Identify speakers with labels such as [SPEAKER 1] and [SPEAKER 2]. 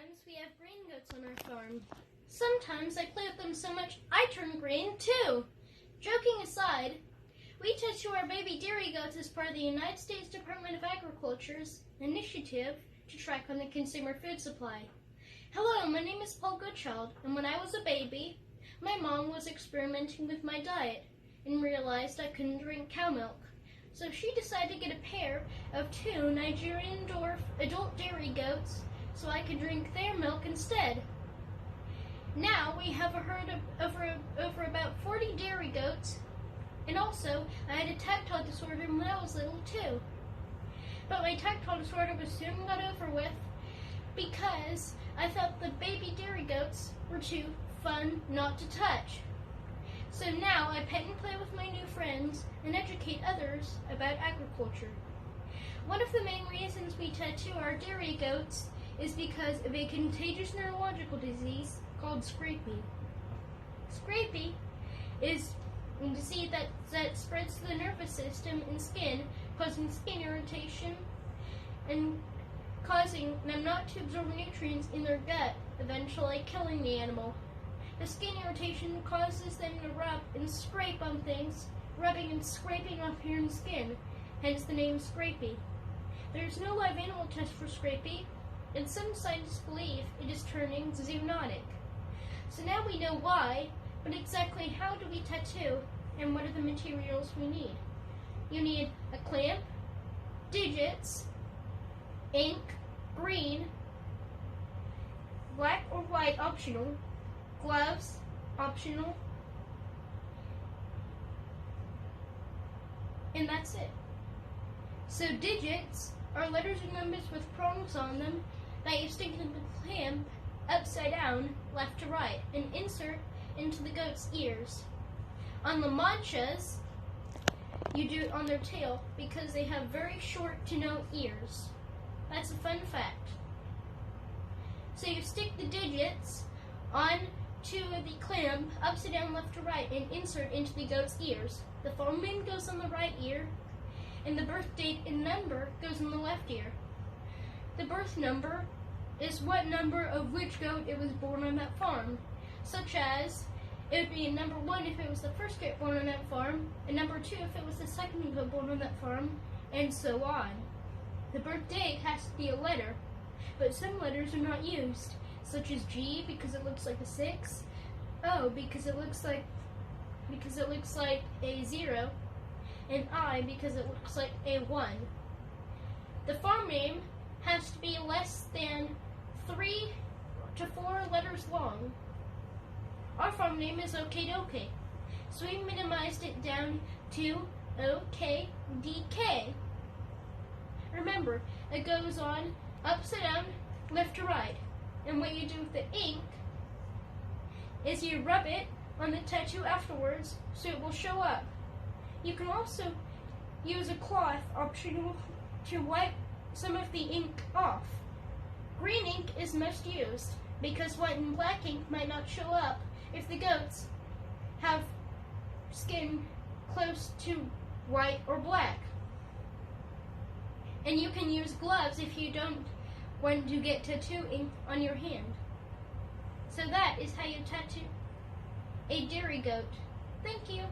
[SPEAKER 1] Sometimes we have green goats on our farm. Sometimes I play with them so much I turn green too. Joking aside, we tattoo our baby dairy goats as part of the United States Department of Agriculture's initiative to track on the consumer food supply. Hello, my name is Paul Goodchild, and when I was a baby, my mom was experimenting with my diet and realized I couldn't drink cow milk. So she decided to get a pair of 2 Nigerian adult dairy goats so I could drink their milk instead. Now we have a herd of over about 40 dairy goats, and also I had a tactile disorder when I was little too. But my tactile disorder was soon got over with because I thought the baby dairy goats were too fun not to touch. So now I pet and play with my new friends and educate others about agriculture. One of the main reasons we tattoo our dairy goats is because of a contagious neurological disease called scrapie. Scrapie is a disease that spreads to the nervous system and skin, causing skin irritation and causing them not to absorb nutrients in their gut, eventually killing the animal. The skin irritation causes them to rub and scrape on things, rubbing and scraping off human skin, hence the name scrapie. There is no live animal test for scrapie, and some scientists believe it is turning zoonotic. So now we know why, but exactly how do we tattoo, and what are the materials we need? You need a clamp, digits, ink, green, black or white optional, gloves optional, and that's it. So digits are letters and numbers with prongs on them that you stick in the clamp upside down, left to right, and insert into the goat's ears. On the manchas, you do it on their tail because they have very short to no ears. That's a fun fact. So you stick the digits on to the clamp upside down, left to right, and insert into the goat's ears. The farm name goes on the right ear, and the birth date and number goes on the left ear. The birth number is what number of which goat it was born on that farm, such as it would be a number 1 if it was the first goat born on that farm, and number 2 if it was the second goat born on that farm, and so on. The birth date has to be a letter, but some letters are not used, such as G because it looks like a 6, O because it looks like a 0, and I because it looks like a 1. The farm name has to be less than 3 to 4 letters long. Our farm name is OKDOK, so we minimized it down to OKDK. Remember, it goes on upside down, left to right, and what you do with the ink is you rub it on the tattoo afterwards so it will show up. You can also use a cloth optional to wipe some of the ink off. Green ink is most used because white and black ink might not show up if the goats have skin close to white or black. And you can use gloves if you don't want to get tattoo ink on your hand. So that is how you tattoo a dairy goat. Thank you.